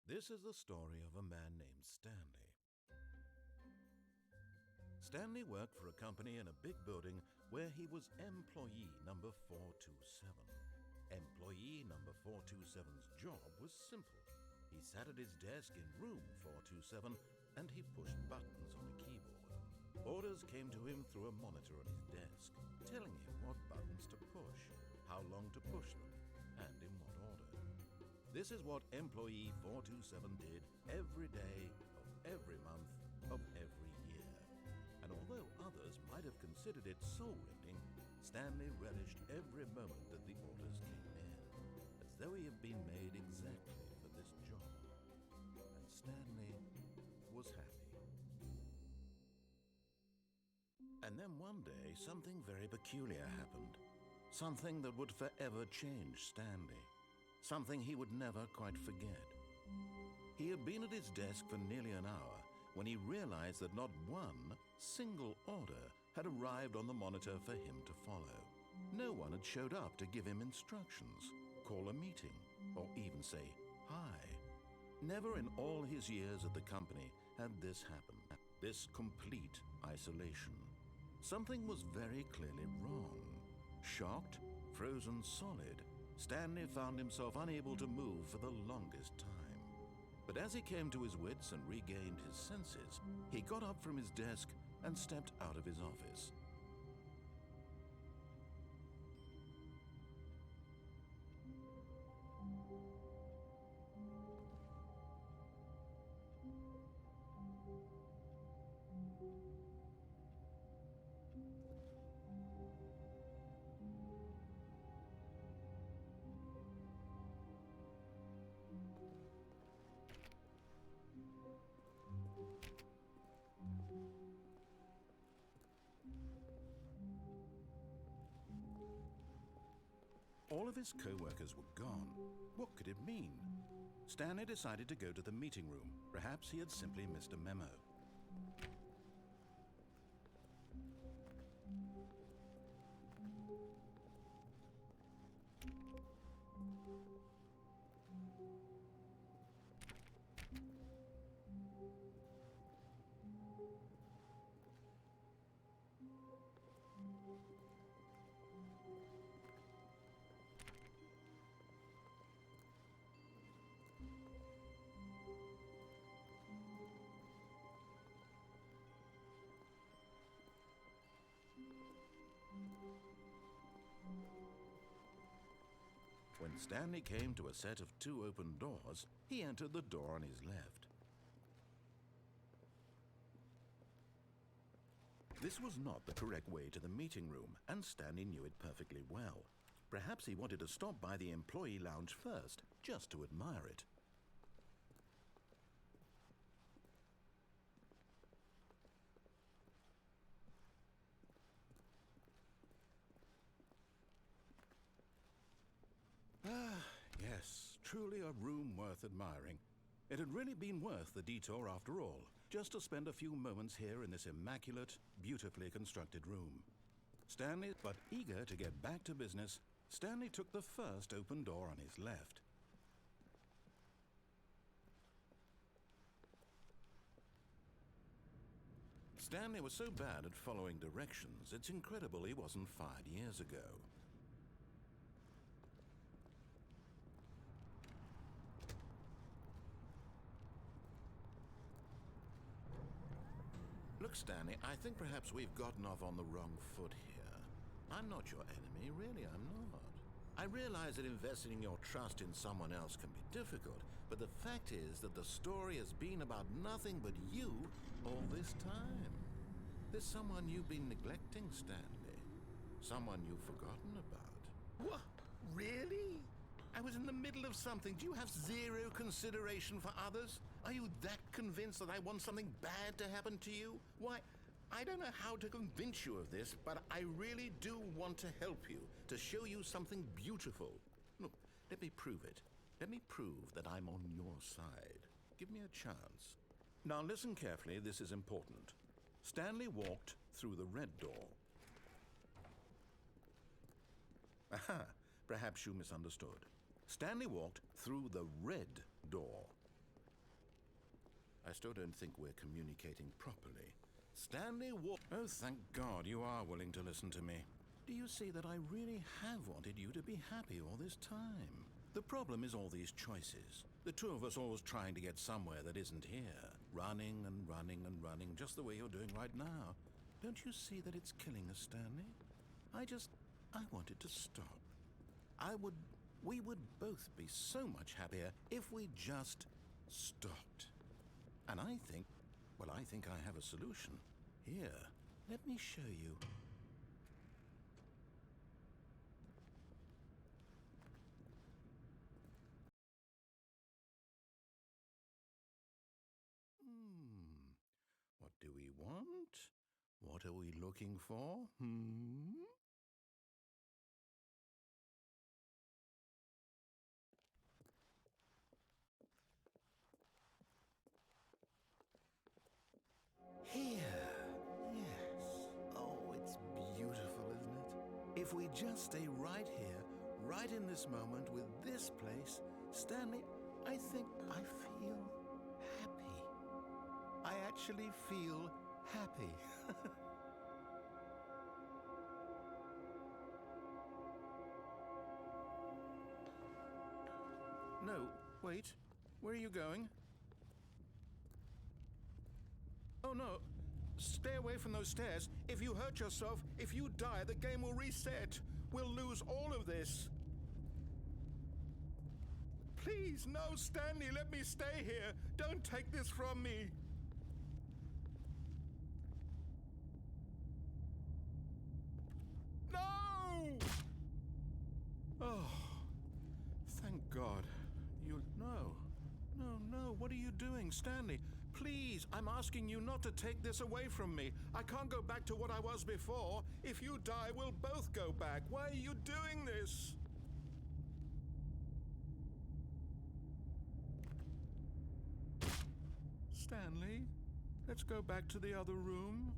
This is the story of a man named Stanley. Stanley worked for a company in a big building where he was employee number 427. Employee number 427's job was simple. He sat at his desk in room 427 and he pushed buttons on a keyboard. Orders came to him through a monitor on his desk, telling him what buttons to push, how long to push them, and in what order. This is what employee 427 did every day of every month of every year. And although others might have considered it soul-rending, Stanley relished every moment that the orders came in, as though he had been made exactly for this job. And Stanley was happy. And then one day, something very peculiar happened. Something that would forever change Stanley. Something he would never quite forget. He had been at his desk for nearly an hour when he realized that not one single order had arrived on the monitor for him to follow. No one had showed up to give him instructions, call a meeting, or even say hi. Never in all his years at the company had this happened, this complete isolation. Something was very clearly wrong. Shocked, frozen solid, Stanley found himself unable to move for the longest time. But as he came to his wits and regained his senses, he got up from his desk and stepped out of his office. All of his co-workers were gone. What could it mean? Stanley decided to go to the meeting room. Perhaps he had simply missed a memo. When Stanley came to a set of 2 open doors, he entered the door on his left. This was not the correct way to the meeting room, and Stanley knew it perfectly well. Perhaps he wanted to stop by the employee lounge first, just to admire it. Yes, truly a room worth admiring. It had really been worth the detour after all, just to spend a few moments here in this immaculate, beautifully constructed room. Stanley, but eager to get back to business, Stanley took the first open door on his left. Stanley was so bad at following directions, it's incredible he wasn't fired years ago. Look, Stanley, I think perhaps we've gotten off on the wrong foot here. I'm not your enemy, really, I'm not. I realize that investing your trust in someone else can be difficult, but the fact is that the story has been about nothing but you all this time. There's someone you've been neglecting, Stanley. Someone you've forgotten about. What? Really? I was in the middle of something. Do you have zero consideration for others? Are you that convinced that I want something bad to happen to you? Why, I don't know how to convince you of this, but I really do want to help you, to show you something beautiful. Look, let me prove it. Let me prove that I'm on your side. Give me a chance. Now listen carefully, this is important. Stanley walked through the red door. Aha, perhaps you misunderstood. Stanley walked through the red door. I still don't think we're communicating properly. Stanley Oh, thank God you are willing to listen to me. Do you see that I really have wanted you to be happy all this time? The problem is all these choices. The two of us always trying to get somewhere that isn't here. Running and running and running, just the way you're doing right now. Don't you see that it's killing us, Stanley? I wanted to stop. We would both be so much happier if we just stopped. And I think I have a solution. Here, let me show you. What do we want? What are we looking for? Here. Yes. Oh, it's beautiful, isn't it? If we just stay right here, right in this moment with this place, Stanley, I think I feel happy. I actually feel happy. No, wait. Where are you going? Oh, no. Stay away from those stairs. If you hurt yourself, if you die, the game will reset. We'll lose all of this. Please, no, Stanley, let me stay here. Don't take this from me. No! Oh, thank God. No, what are you doing, Stanley? Please, I'm asking you not to take this away from me. I can't go back to what I was before. If you die, we'll both go back. Why are you doing this? Stanley, let's go back to the other room.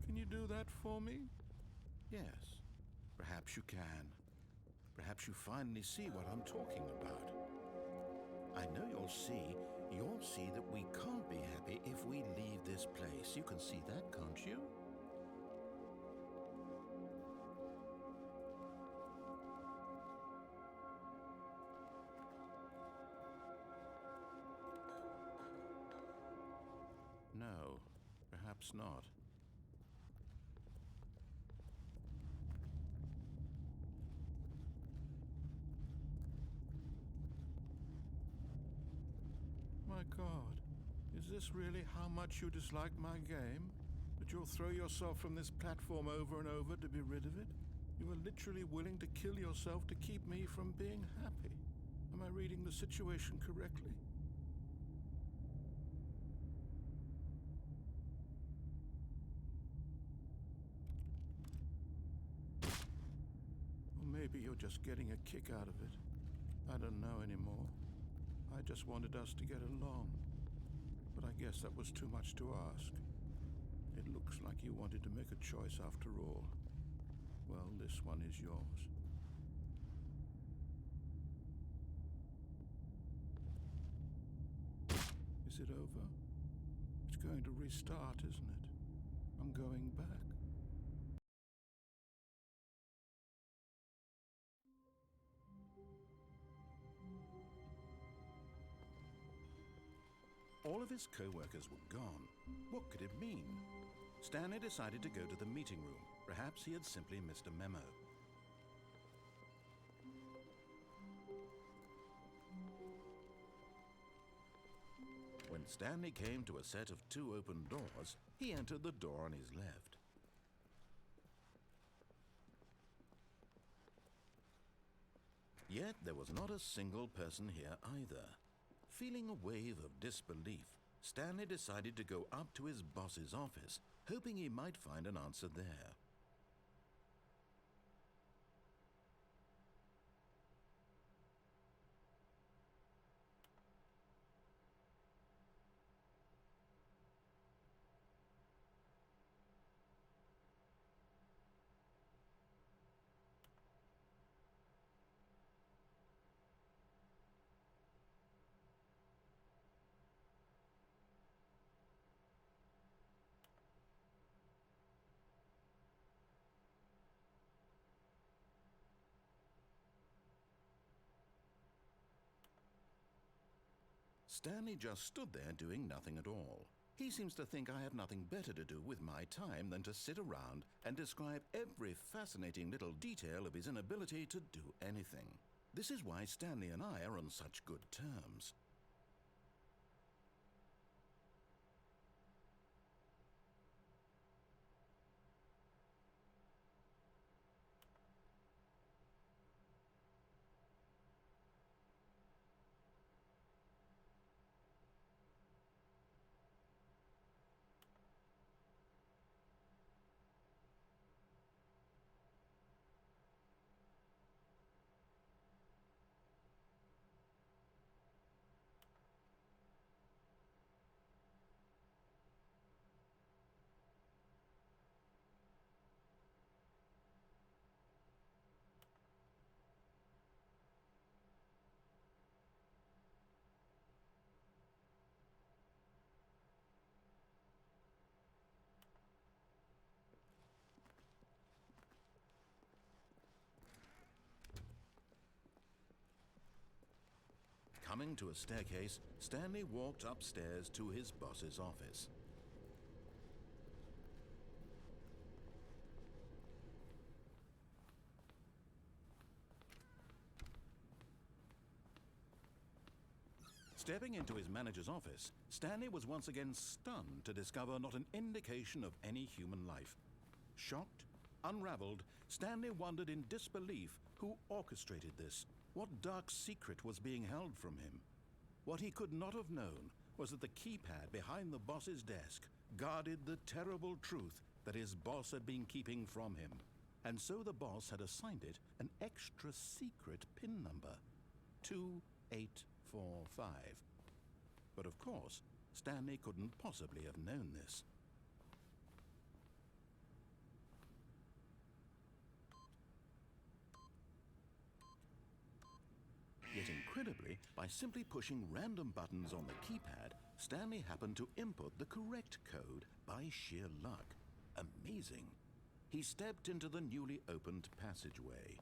Can you do that for me? Yes, perhaps you can. Perhaps you finally see what I'm talking about. I know you'll see that we can't be happy if we leave this place. You can see that, can't you? No, perhaps not. My God, is this really how much you dislike my game? That you'll throw yourself from this platform over and over to be rid of it? You were literally willing to kill yourself to keep me from being happy. Am I reading the situation correctly? Or maybe you're just getting a kick out of it. I don't know anymore. I just wanted us to get along. But I guess that was too much to ask. It looks like you wanted to make a choice after all. Well, this one is yours. Is it over? It's going to restart, isn't it? I'm going back. All of his co-workers were gone. What could it mean? Stanley decided to go to the meeting room. Perhaps he had simply missed a memo. When Stanley came to a set of 2 open doors, he entered the door on his left. Yet there was not a single person here either. Feeling a wave of disbelief, Stanley decided to go up to his boss's office, hoping he might find an answer there. Stanley just stood there doing nothing at all. He seems to think I have nothing better to do with my time than to sit around and describe every fascinating little detail of his inability to do anything. This is why Stanley and I are on such good terms. Coming to a staircase, Stanley walked upstairs to his boss's office. Stepping into his manager's office, Stanley was once again stunned to discover not an indication of any human life. Shocked, unraveled, Stanley wondered in disbelief who orchestrated this. What dark secret was being held from him? What he could not have known was that the keypad behind the boss's desk guarded the terrible truth that his boss had been keeping from him. And so the boss had assigned it an extra secret PIN number, 2845. But of course, Stanley couldn't possibly have known this. Yet incredibly, by simply pushing random buttons on the keypad, Stanley happened to input the correct code by sheer luck. Amazing. He stepped into the newly opened passageway.